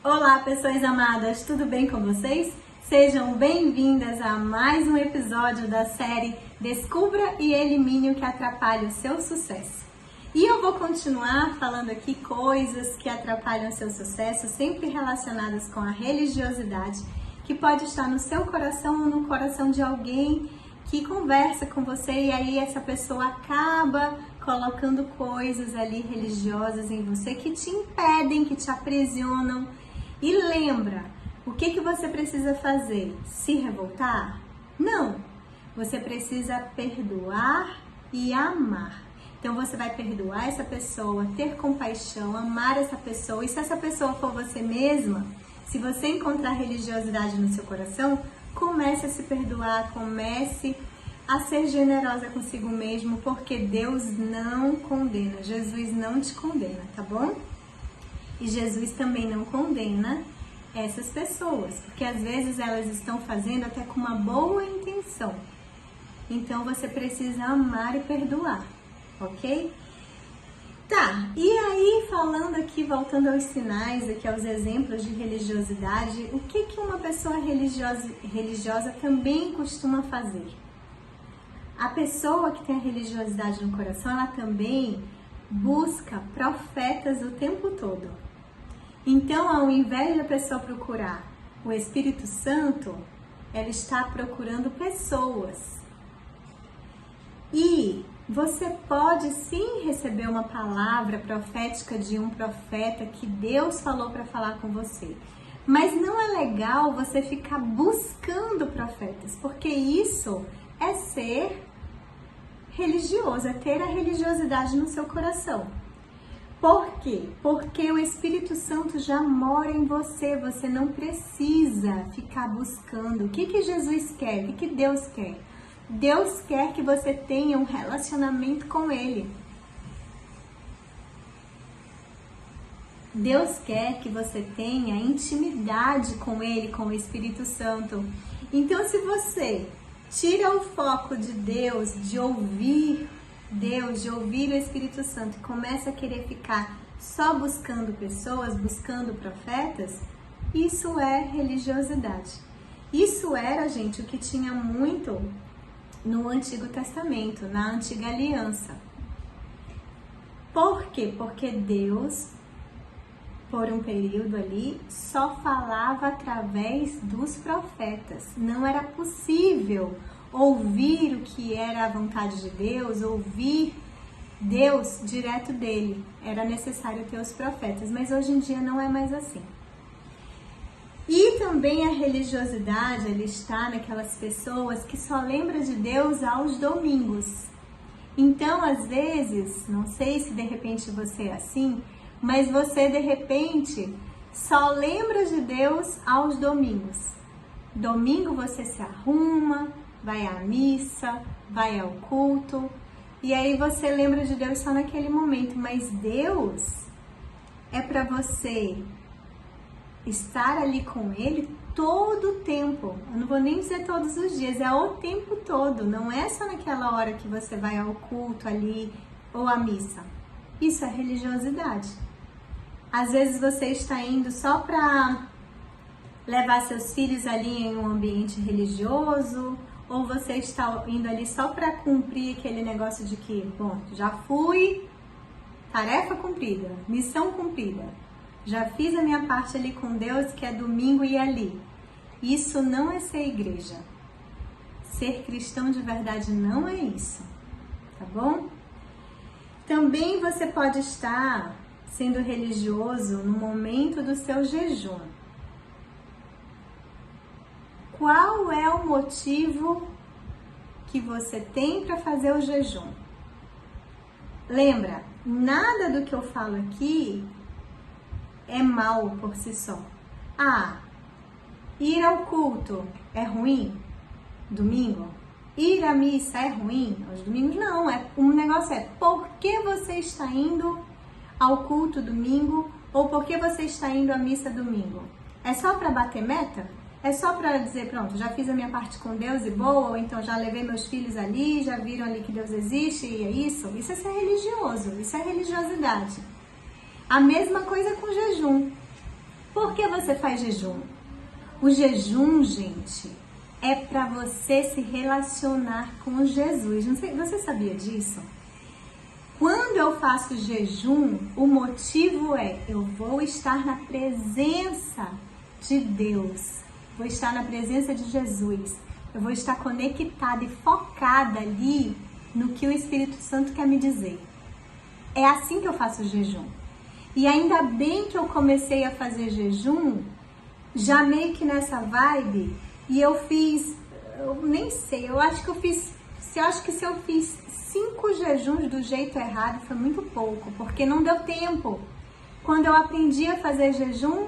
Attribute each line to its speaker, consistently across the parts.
Speaker 1: Olá, pessoas amadas, tudo bem com vocês? Sejam bem-vindas a mais um episódio da série Descubra e Elimine o que atrapalha o seu sucesso. E eu vou continuar falando aqui coisas que atrapalham o seu sucesso, sempre relacionadas com a religiosidade, que pode estar no seu coração ou no coração de alguém que conversa com você e aí essa pessoa acaba colocando coisas ali religiosas em você que te impedem, que te aprisionam. E lembra, o que você precisa fazer? Se revoltar? Não! Você precisa perdoar e amar. Então você vai perdoar essa pessoa, ter compaixão, amar essa pessoa. E se essa pessoa for você mesma, se você encontrar religiosidade no seu coração, comece a se perdoar, comece a ser generosa consigo mesmo, porque Deus não condena, Jesus não te condena, tá bom? E Jesus também não condena essas pessoas, porque às vezes elas estão fazendo até com uma boa intenção. Então você precisa amar e perdoar, ok? Tá, e aí falando aqui, voltando aos sinais, aqui aos exemplos de religiosidade, o que uma pessoa religiosa também costuma fazer? A pessoa que tem a religiosidade no coração, ela também busca profetas o tempo todo. Então, ao invés da pessoa procurar o Espírito Santo, ela está procurando pessoas. E você pode sim receber uma palavra profética de um profeta que Deus falou para falar com você. Mas não é legal você ficar buscando profetas, porque isso é ser religioso, é ter a religiosidade no seu coração. Por quê? Porque o Espírito Santo já mora em você, você não precisa ficar buscando. O que Jesus quer? O que Deus quer? Deus quer que você tenha um relacionamento com Ele. Deus quer que você tenha intimidade com Ele, com o Espírito Santo. Então, se você tira o foco de Deus, de ouvir Deus, de ouvir o Espírito Santo e começa a querer ficar só buscando pessoas, buscando profetas, isso é religiosidade. Isso era, gente, o que tinha muito no Antigo Testamento, na Antiga Aliança. Por quê? Porque Deus, por um período ali, só falava através dos profetas. Não era possível ouvir o que era a vontade de Deus, ouvir Deus direto dele. Era necessário ter os profetas, mas hoje em dia não é mais assim. E também a religiosidade, ela está naquelas pessoas que só lembram de Deus aos domingos. Então, às vezes, não sei se de repente você é assim, mas você de repente só lembra de Deus aos domingos. Domingo você se arruma, vai à missa, vai ao culto, e aí você lembra de Deus só naquele momento, mas Deus é para você estar ali com Ele todo o tempo. Eu não vou nem dizer todos os dias, é o tempo todo, não é só naquela hora que você vai ao culto ali ou à missa. Isso é religiosidade. Às vezes você está indo só para levar seus filhos ali em um ambiente religioso, ou você está indo ali só para cumprir aquele negócio de que, bom, já fui, tarefa cumprida, missão cumprida, já fiz a minha parte ali com Deus, que é domingo e ali. Isso não é ser igreja. Ser cristão de verdade não é isso, tá bom? Também você pode estar sendo religioso no momento do seu jejum. Qual é o motivo que você tem para fazer o jejum? Lembra, nada do que eu falo aqui é mal por si só. Ah, ir ao culto é ruim? Domingo? Ir à missa é ruim? Aos domingos não. Um negócio é por que você está indo ao culto domingo ou por que você está indo à missa domingo? É só para bater meta? É só para dizer, pronto, já fiz a minha parte com Deus e boa, ou então já levei meus filhos ali, já viram ali que Deus existe e é isso? Isso é ser religioso, isso é religiosidade. A mesma coisa com jejum. Por que você faz jejum? O jejum, gente, é para você se relacionar com Jesus. Não sei, você sabia disso? Quando eu faço jejum, o motivo é eu vou estar na presença de Deus, vou estar na presença de Jesus, eu vou estar conectada e focada ali no que o Espírito Santo quer me dizer. É assim que eu faço jejum. E ainda bem que eu comecei a fazer jejum, já meio que nessa vibe, e eu fiz, eu nem sei, eu acho que se eu fiz 5 jejuns do jeito errado, foi muito pouco, porque não deu tempo. Quando eu aprendi a fazer jejum,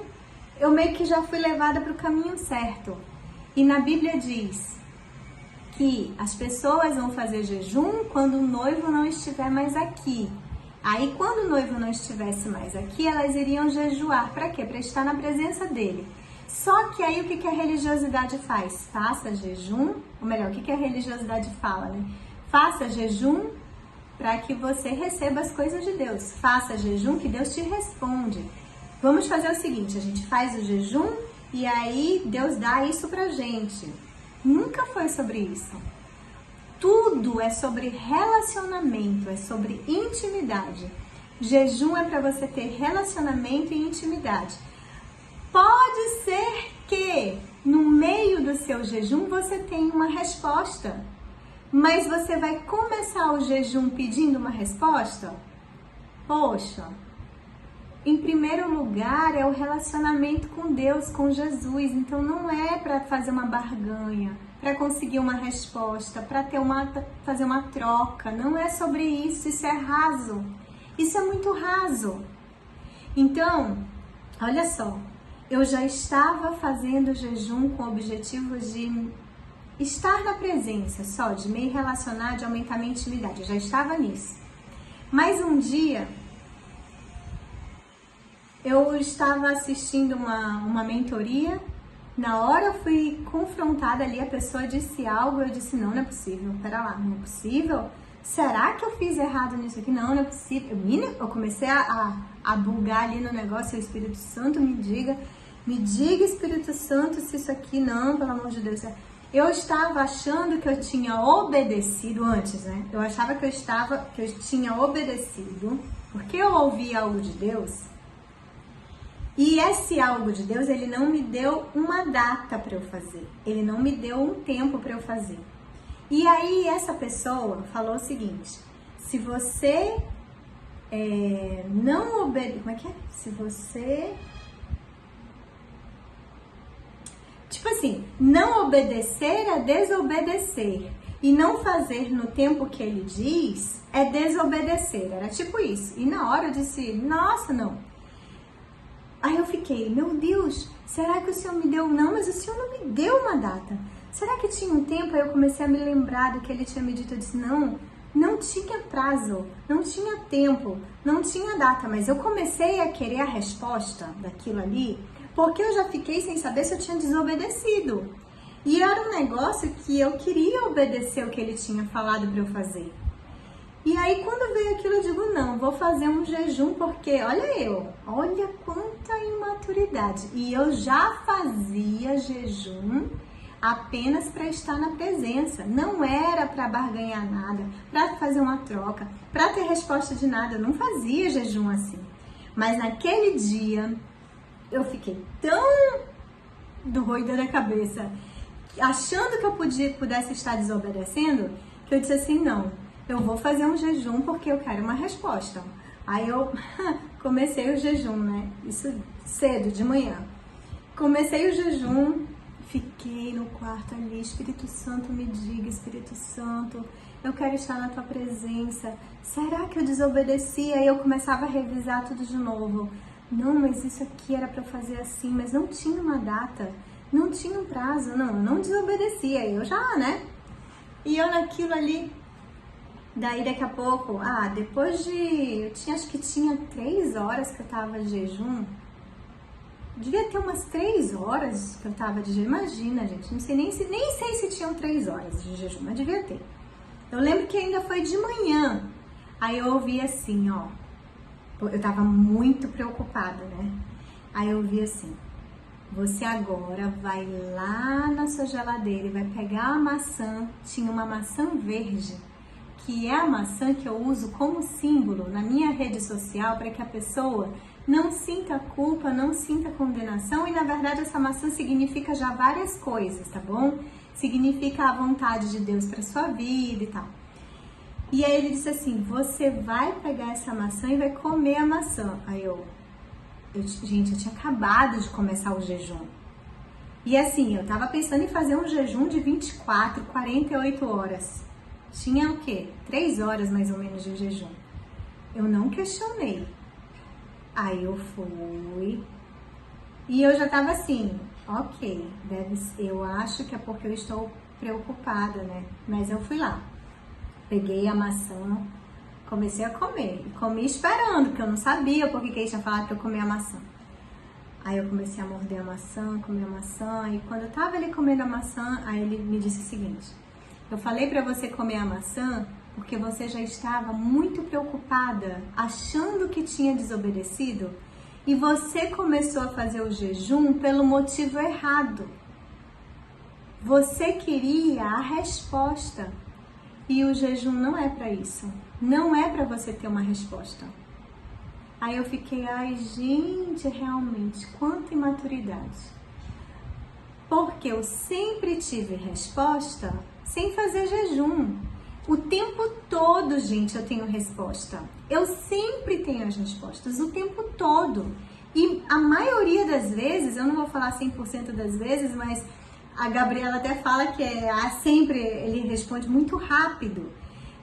Speaker 1: eu meio que já fui levada para o caminho certo. E na Bíblia diz que as pessoas vão fazer jejum quando o noivo não estiver mais aqui. Aí, quando o noivo não estivesse mais aqui, elas iriam jejuar. Para quê? Para estar na presença dele. Só que aí, o que a religiosidade faz? Faça jejum, ou melhor, o que a religiosidade fala, né? Faça jejum para que você receba as coisas de Deus. Faça jejum que Deus te responde. Vamos fazer o seguinte, a gente faz o jejum e aí Deus dá isso pra gente. Nunca foi sobre isso. Tudo é sobre relacionamento, é sobre intimidade. Jejum é para você ter relacionamento e intimidade. Pode ser que no meio do seu jejum você tenha uma resposta, mas você vai começar o jejum pedindo uma resposta? Poxa, em primeiro lugar é o relacionamento com Deus, com Jesus. Então não é para fazer uma barganha, para conseguir uma resposta, para fazer uma troca. Não é sobre isso, isso é raso. Isso é muito raso. Então, olha só, eu já estava fazendo jejum com o objetivo de estar na presença só, de me relacionar, de aumentar minha intimidade. Eu já estava nisso. Mas um dia, eu estava assistindo uma mentoria. Na hora eu fui confrontada ali, a pessoa disse algo, eu disse, não é possível, pera lá, não é possível? Será que eu fiz errado nisso aqui? Não é possível. Eu comecei a bugar ali no negócio, o Espírito Santo me diga, Espírito Santo, se isso aqui não, pelo amor de Deus. Eu estava achando que eu tinha obedecido antes, né? Eu achava que eu tinha obedecido, porque eu ouvi algo de Deus. E esse algo de Deus, ele não me deu uma data para eu fazer. Ele não me deu um tempo para eu fazer. E aí essa pessoa falou o seguinte: se você não obedecer, como é que é? Se você, tipo assim, não obedecer é desobedecer. E não fazer no tempo que ele diz é desobedecer. Era tipo isso. E na hora eu disse, nossa, não. Aí eu fiquei, meu Deus, será que o Senhor me deu? Não, mas o Senhor não me deu uma data. Será que tinha um tempo? Aí eu comecei a me lembrar do que ele tinha me dito. Eu disse, não tinha prazo, não tinha tempo, não tinha data. Mas eu comecei a querer a resposta daquilo ali, porque eu já fiquei sem saber se eu tinha desobedecido. E era um negócio que eu queria obedecer o que ele tinha falado para eu fazer. E aí quando veio aquilo eu digo, não, vou fazer um jejum porque, olha quanta imaturidade. E eu já fazia jejum apenas para estar na presença. Não era para barganhar nada, para fazer uma troca, para ter resposta de nada. Eu não fazia jejum assim. Mas naquele dia eu fiquei tão doida da cabeça, achando que eu pudesse estar desobedecendo, que eu disse assim, não, eu vou fazer um jejum porque eu quero uma resposta. Aí eu comecei o jejum, né? Isso cedo, de manhã. Comecei o jejum, fiquei no quarto ali, Espírito Santo me diga, Espírito Santo, eu quero estar na tua presença. Será que eu desobedeci? Aí eu começava a revisar tudo de novo. Não, mas isso aqui era para fazer assim, mas não tinha uma data, não tinha um prazo, não, eu não desobedeci. Aí eu já, né? E eu naquilo ali, daí daqui a pouco, depois de, acho que tinha 3 horas que eu tava de jejum, devia ter umas 3 horas que eu tava de jejum, imagina gente, não sei nem sei se tinham 3 horas de jejum, mas devia ter. Eu lembro que ainda foi de manhã, aí eu ouvi assim, ó, eu tava muito preocupada, né? Aí eu ouvi assim, você agora vai lá na sua geladeira e vai pegar a maçã. Tinha uma maçã verde, que é a maçã que eu uso como símbolo na minha rede social para que a pessoa não sinta culpa, não sinta condenação. E na verdade essa maçã significa já várias coisas, tá bom? Significa a vontade de Deus para sua vida e tal. E aí ele disse assim, você vai pegar essa maçã e vai comer a maçã. Aí gente, eu tinha acabado de começar o jejum. E assim, eu tava pensando em fazer um jejum de 24, 48 horas. Tinha o quê? 3 horas mais ou menos de jejum. Eu não questionei. Aí eu fui e eu já tava assim, ok, eu acho que é porque eu estou preocupada, né? Mas eu fui lá. Peguei a maçã, comecei a comer. E comi esperando, porque eu não sabia porque que ele tinha falado pra eu comer a maçã. Aí eu comecei a morder a maçã, comer a maçã. E quando eu tava ali comendo a maçã, aí ele me disse o seguinte. Eu falei pra você comer a maçã porque você já estava muito preocupada, achando que tinha desobedecido. E você começou a fazer o jejum pelo motivo errado. Você queria a resposta. E o jejum não é para isso. Não é para você ter uma resposta. Aí eu fiquei, ai gente, realmente, quanta imaturidade. Porque eu sempre tive resposta sem fazer jejum. O tempo todo, gente, eu tenho resposta. Eu sempre tenho as respostas, o tempo todo. E a maioria das vezes, eu não vou falar 100% das vezes, mas a Gabriela até fala que sempre ele responde muito rápido.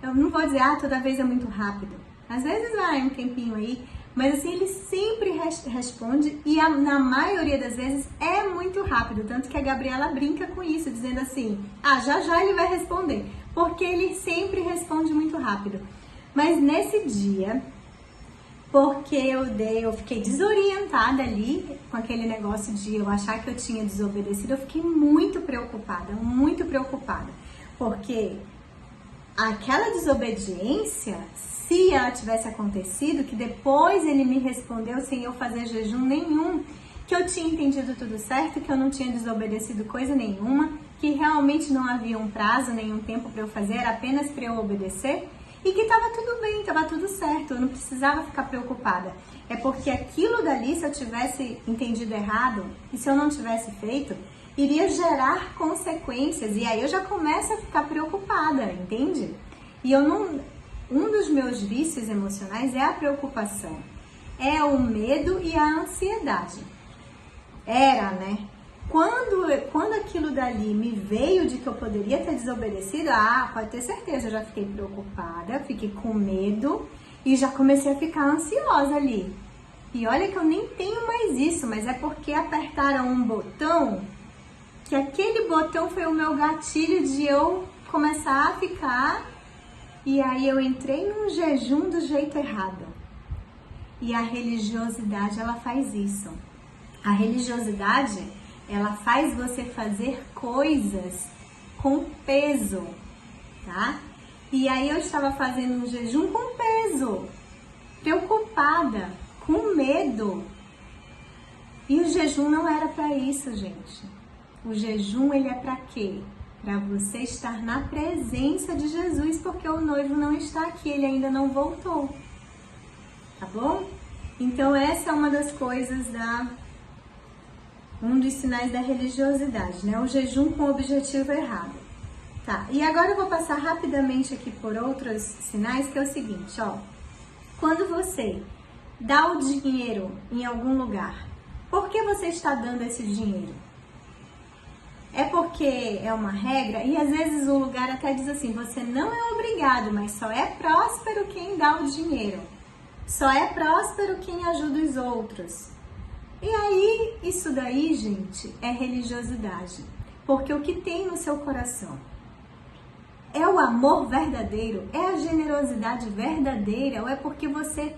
Speaker 1: Eu não vou dizer, toda vez é muito rápido. Às vezes vai um tempinho aí, mas assim, ele sempre responde e na maioria das vezes é muito rápido. Tanto que a Gabriela brinca com isso, dizendo assim, já ele vai responder. Porque ele sempre responde muito rápido. Mas nesse dia, porque eu fiquei desorientada ali com aquele negócio de eu achar que eu tinha desobedecido, eu fiquei muito preocupada, porque aquela desobediência, se ela tivesse acontecido, que depois ele me respondeu sem eu fazer jejum nenhum, que eu tinha entendido tudo certo, que eu não tinha desobedecido coisa nenhuma, que realmente não havia um prazo, nenhum tempo para eu fazer, era apenas para eu obedecer, e que estava tudo bem, estava tudo certo, eu não precisava ficar preocupada. É porque aquilo dali, se eu tivesse entendido errado, e se eu não tivesse feito, iria gerar consequências, e aí eu já começo a ficar preocupada, entende? E um dos meus vícios emocionais é a preocupação, é o medo e a ansiedade. Era, né? Quando aquilo dali me veio de que eu poderia ter desobedecido, pode ter certeza, eu já fiquei preocupada, fiquei com medo e já comecei a ficar ansiosa ali. E olha que eu nem tenho mais isso, mas é porque apertaram um botão, que aquele botão foi o meu gatilho de eu começar a ficar, e aí eu entrei num jejum do jeito errado. E a religiosidade, ela faz isso. A religiosidade, ela faz você fazer coisas com peso, tá? E aí eu estava fazendo um jejum com peso, preocupada, com medo. E o jejum não era para isso, gente. O jejum, ele é para quê? Para você estar na presença de Jesus, porque o noivo não está aqui, ele ainda não voltou. Tá bom? Então essa é uma das coisas um dos sinais da religiosidade, né? O jejum com o objetivo errado. Tá, e agora eu vou passar rapidamente aqui por outros sinais, que é o seguinte, ó. Quando você dá o dinheiro em algum lugar, por que você está dando esse dinheiro? É porque é uma regra? E às vezes o lugar até diz assim, você não é obrigado, mas só é próspero quem dá o dinheiro. Só é próspero quem ajuda os outros. E aí, isso daí, gente, é religiosidade. Porque o que tem no seu coração é o amor verdadeiro, é a generosidade verdadeira, ou é porque você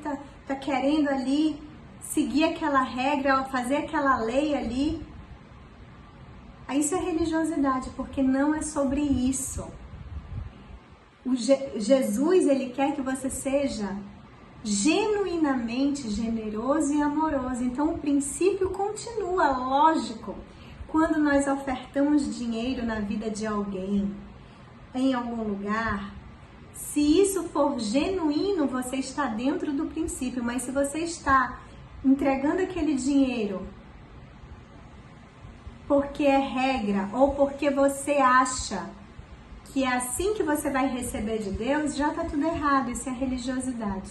Speaker 1: tá querendo ali seguir aquela regra, fazer aquela lei ali. Isso é religiosidade, porque não é sobre isso. Jesus, ele quer que você seja genuinamente generoso e amoroso. Então o princípio continua, lógico. Quando nós ofertamos dinheiro na vida de alguém, em algum lugar, se isso for genuíno, você está dentro do princípio. Mas se você está entregando aquele dinheiro porque é regra ou porque você acha que é assim que você vai receber de Deus, já está tudo errado. Isso é religiosidade,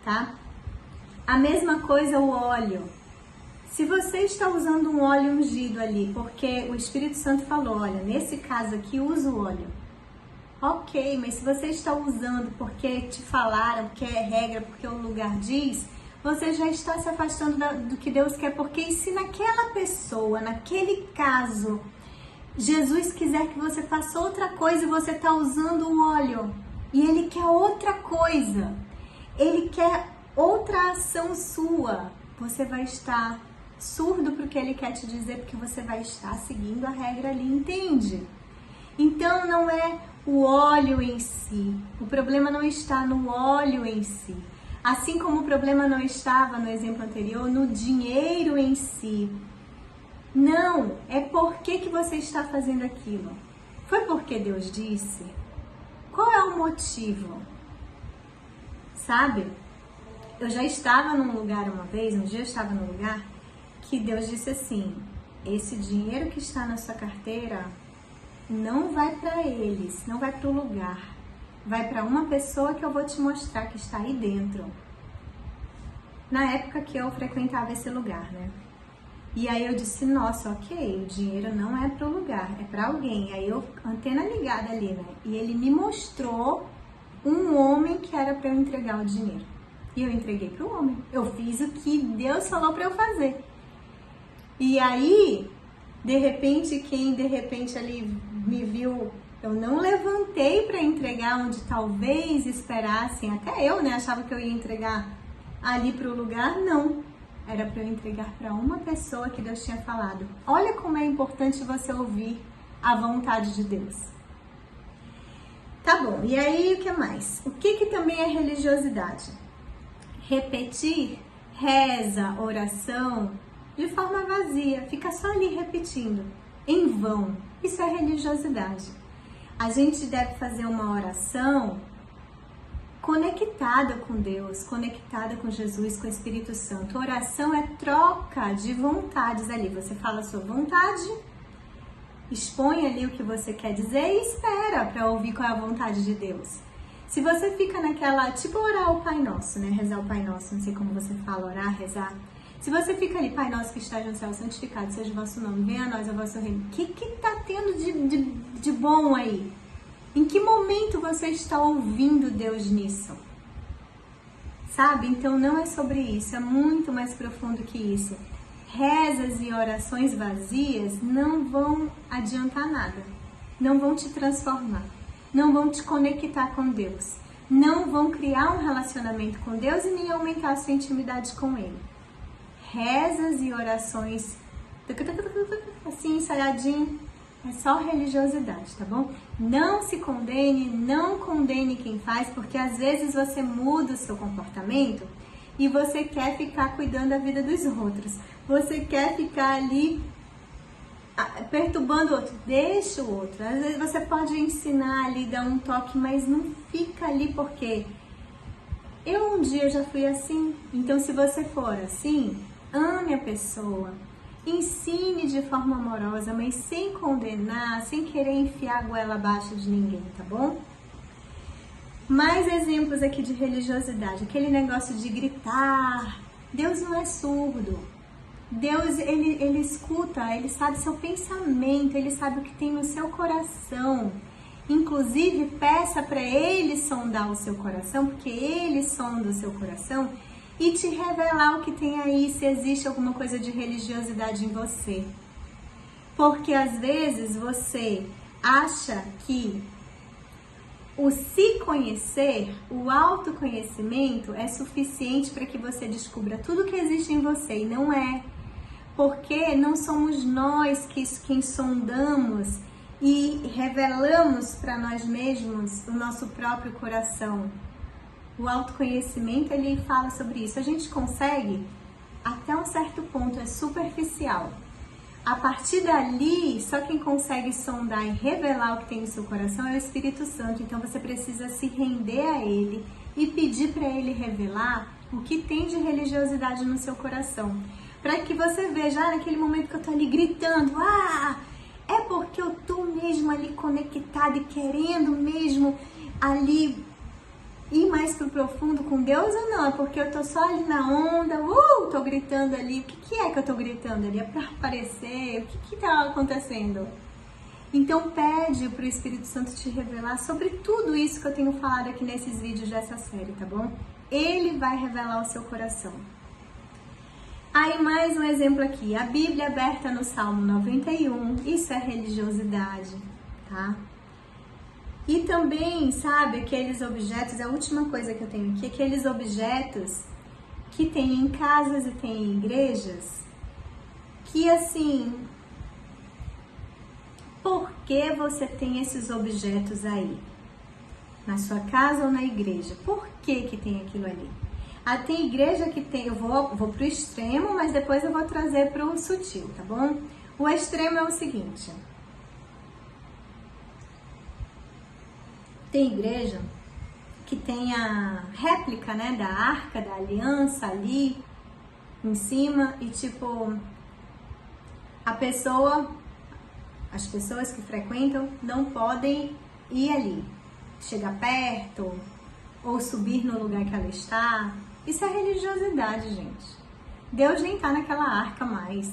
Speaker 1: tá? A mesma coisa o óleo. Se você está usando um óleo ungido ali, porque o Espírito Santo falou, olha, nesse caso aqui usa o óleo. Ok, mas se você está usando porque te falaram, porque é regra, porque o lugar diz, você já está se afastando do que Deus quer. Porque se naquela pessoa, naquele caso, Jesus quiser que você faça outra coisa e você está usando o óleo, e Ele quer outra coisa, Ele quer outra ação sua, você vai estar surdo para o que Ele quer te dizer, porque você vai estar seguindo a regra ali, entende? Então não é o óleo em si, o problema não está no óleo em si, assim como o problema não estava no exemplo anterior, no dinheiro em si. Não, é porque que você está fazendo aquilo. Foi porque Deus disse? Qual é o motivo? Sabe? Eu já estava num lugar uma vez, um dia eu estava num lugar que Deus disse assim, esse dinheiro que está na sua carteira não vai para eles, não vai para o lugar, vai para uma pessoa que eu vou te mostrar que está aí dentro. Na época que eu frequentava esse lugar, né? E aí eu disse, nossa, ok, o dinheiro não é para o lugar, é para alguém. Aí eu, antena ligada ali, né? E ele me mostrou um homem que era para eu entregar o dinheiro. E eu entreguei para o homem. Eu fiz o que Deus falou para eu fazer. E aí, de repente, quem de repente ali me viu, eu não levantei para entregar onde talvez esperassem, até eu, né? Achava que eu ia entregar ali para o lugar, não. Era para eu entregar para uma pessoa que Deus tinha falado. Olha como é importante você ouvir a vontade de Deus. Tá bom, e aí o que mais? O que também é religiosidade? Repetir reza, oração, de forma vazia, fica só ali repetindo, em vão. Isso é religiosidade. A gente deve fazer uma oração conectada com Deus, conectada com Jesus, com o Espírito Santo. Oração é troca de vontades ali. Você fala a sua vontade, expõe ali o que você quer dizer e espera para ouvir qual é a vontade de Deus. Se você fica naquela, tipo orar o Pai Nosso, né? Rezar o Pai Nosso, não sei como você fala, orar, rezar. Se você fica ali, Pai Nosso que estás no céu, santificado seja o vosso nome, venha a nós o vosso reino. O que tá tendo de bom aí? Em que momento você está ouvindo Deus nisso? Sabe? Então não é sobre isso, é muito mais profundo que isso. Rezas e orações vazias não vão adiantar nada, não vão te transformar, não vão te conectar com Deus, não vão criar um relacionamento com Deus e nem aumentar a sua intimidade com Ele. Rezas e orações assim, ensaiadinho, é só religiosidade, tá bom? Não se condene, não condene quem faz, porque às vezes você muda o seu comportamento e você quer ficar cuidando da vida dos outros. Você quer ficar ali perturbando o outro. Deixa o outro. Às vezes você pode ensinar ali, dar um toque, mas não fica ali porque eu um dia já fui assim. Então se você for assim, ame a pessoa. Ensine de forma amorosa, mas sem condenar, sem querer enfiar a goela abaixo de ninguém, tá bom? Mais exemplos aqui de religiosidade, aquele negócio de gritar. Deus não é surdo. Deus, ele escuta, ele sabe seu pensamento, ele sabe o que tem no seu coração. Inclusive, peça para ele sondar o seu coração, porque ele sonda o seu coração e te revelar o que tem aí, se existe alguma coisa de religiosidade em você. Porque às vezes você acha que o se conhecer, o autoconhecimento é suficiente para que você descubra tudo que existe em você, e não é. Porque não somos nós quem sondamos e revelamos para nós mesmos o nosso próprio coração. O autoconhecimento, ele fala sobre isso. A gente consegue até um certo ponto, é superficial. A partir dali, só quem consegue sondar e revelar o que tem no seu coração é o Espírito Santo. Então você precisa se render a ele e pedir para ele revelar o que tem de religiosidade no seu coração. Para que você veja, naquele momento que eu tô ali gritando, é porque eu tô mesmo ali conectada e querendo mesmo ali ir mais pro profundo com Deus, ou não? É porque eu tô só ali na onda, tô gritando ali. O que é que eu tô gritando ali? É pra aparecer? O que tá acontecendo? Então pede pro Espírito Santo te revelar sobre tudo isso que eu tenho falado aqui nesses vídeos dessa série, tá bom? Ele vai revelar o seu coração. Aí mais um exemplo aqui, a Bíblia aberta no Salmo 91, isso é religiosidade, tá? E também, sabe, aqueles objetos, a última coisa que eu tenho aqui, aqueles objetos que tem em casas e tem em igrejas, que assim, por que você tem esses objetos aí? Na sua casa ou na igreja? Por que tem aquilo ali? Tem igreja que tem, eu vou pro extremo, mas depois eu vou trazer pro sutil, tá bom? O extremo é o seguinte. Tem igreja que tem a réplica, né, da Arca da Aliança ali em cima e tipo, as pessoas que frequentam não podem ir ali, chegar perto ou subir no lugar que ela está. Isso é religiosidade, gente. Deus nem tá naquela arca mais,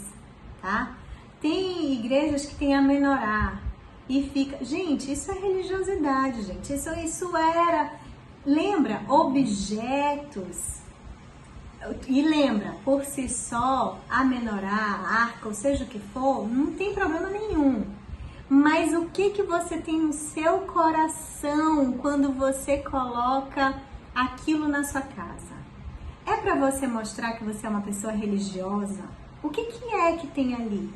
Speaker 1: tá? Tem igrejas que tem a menorá e fica... Gente, isso é religiosidade, gente. Isso era... Lembra? Objetos. E lembra, por si só, a menorá, a arca, ou seja o que for, não tem problema nenhum. Mas o que você tem no seu coração quando você coloca aquilo na sua casa? É para você mostrar que você é uma pessoa religiosa? O que é que tem ali?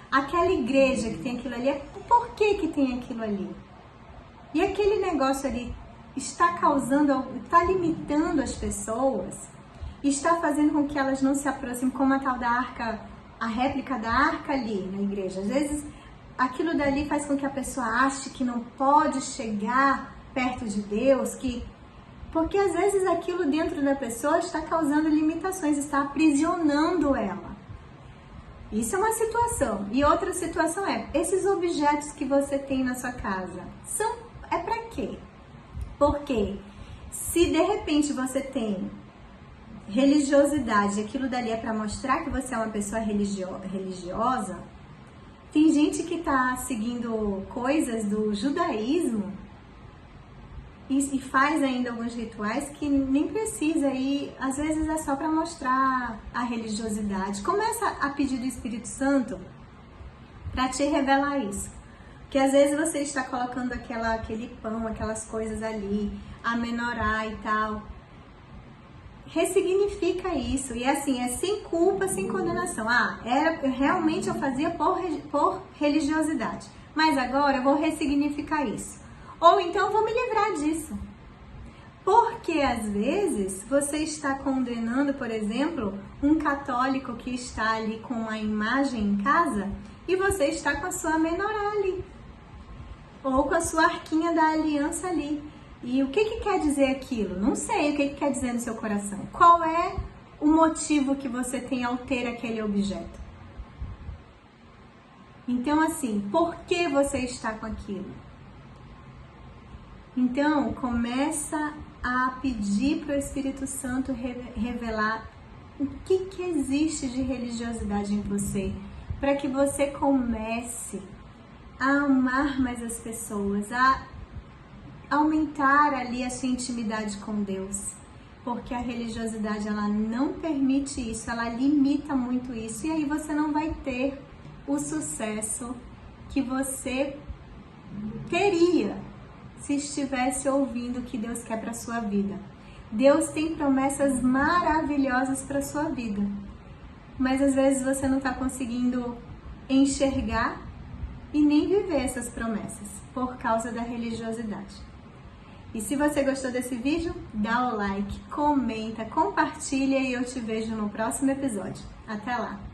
Speaker 1: Aquela igreja que tem aquilo ali, por que tem aquilo ali? E aquele negócio ali está está limitando as pessoas, está fazendo com que elas não se aproximem, como a tal da arca, a réplica da arca ali na igreja. Às vezes, aquilo dali faz com que a pessoa ache que não pode chegar perto de Deus, porque às vezes aquilo dentro da pessoa está causando limitações, está aprisionando ela. Isso é uma situação. E outra situação é, esses objetos que você tem na sua casa, é para quê? Porque se de repente você tem religiosidade, aquilo dali é para mostrar que você é uma pessoa religiosa, tem gente que está seguindo coisas do judaísmo e faz ainda alguns rituais que nem precisa e às vezes é só para mostrar a religiosidade. Começa a pedir do Espírito Santo para te revelar isso. Porque às vezes você está colocando aquele pão, aquelas coisas ali, a menorá e tal. Ressignifica isso. E assim, é sem culpa, sem condenação. Realmente eu fazia por religiosidade. Mas agora eu vou ressignificar isso. Ou então eu vou me livrar disso. Porque às vezes você está condenando, por exemplo, um católico que está ali com uma imagem em casa e você está com a sua menorá ali. Ou com a sua arquinha da aliança ali. E o que quer dizer aquilo? Não sei o que quer dizer no seu coração. Qual é o motivo que você tem ao ter aquele objeto? Então assim, por que você está com aquilo? Então, começa a pedir para o Espírito Santo revelar o que existe de religiosidade em você, para que você comece a amar mais as pessoas, a aumentar ali a sua intimidade com Deus, porque a religiosidade ela não permite isso, ela limita muito isso, e aí você não vai ter o sucesso que você teria se estivesse ouvindo o que Deus quer para sua vida. Deus tem promessas maravilhosas para sua vida, mas às vezes você não está conseguindo enxergar e nem viver essas promessas por causa da religiosidade. E se você gostou desse vídeo, dá o like, comenta, compartilha e eu te vejo no próximo episódio. Até lá!